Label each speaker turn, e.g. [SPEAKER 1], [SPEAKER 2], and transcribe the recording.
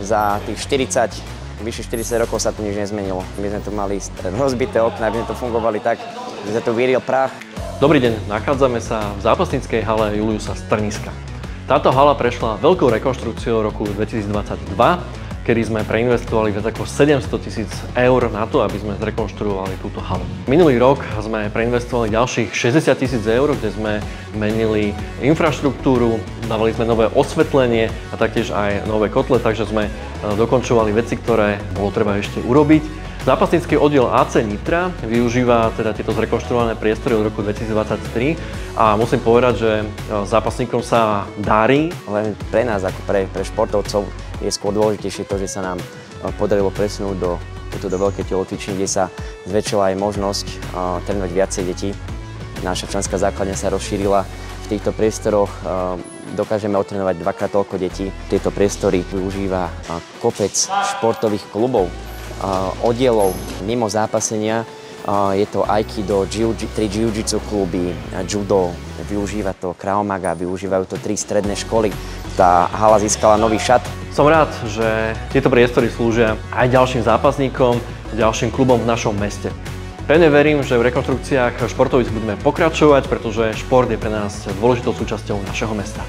[SPEAKER 1] Za tých vyše 40 rokov sa tu nič nezmenilo. My sme tu mali rozbité okná, aby sme tu fungovali tak, že sa tu víril prach.
[SPEAKER 2] Dobrý deň, nachádzame sa v zápasníckej hale Juliusa Strniska. Táto hala prešla veľkou rekonštrukciou roku 2022, kedy sme preinvestovali viac ako 700 000 eur na to, aby sme zrekonštruovali túto halu. Minulý rok sme preinvestovali ďalších 60 000 eur, kde sme menili infraštruktúru, dávali sme nové osvetlenie a taktiež aj nové kotle, takže sme dokončovali veci, ktoré bolo treba ešte urobiť. Zápasnícky oddiel AC Nitra využíva teda tieto zrekonštruované priestory od roku 2023 a musím povedať, že zápasníkom sa darí.
[SPEAKER 1] Len pre nás, ako pre športovcov, je skôr dôležitejšie to, že sa nám podarilo presunúť do veľkej telocvične, kde sa zväčšila aj možnosť trénovať viacej detí. Naša členská základňa sa rozšírila. V týchto priestoroch dokážeme otrénovať dvakrát toľko detí. Tieto priestory využíva kopec športových klubov, oddielov mimo zápasenia. Je to aikido, 3 jiu-jitsu kluby, judo, využíva to Krav Maga, využívajú to 3 stredné školy. Tá hala získala nový šat.
[SPEAKER 2] Som rád, že tieto priestory slúžia aj ďalším zápasníkom, ďalším klubom v našom meste. Pevne verím, že v rekonštrukciách športovísk budeme pokračovať, pretože šport je pre nás dôležitou súčasťou našeho mesta.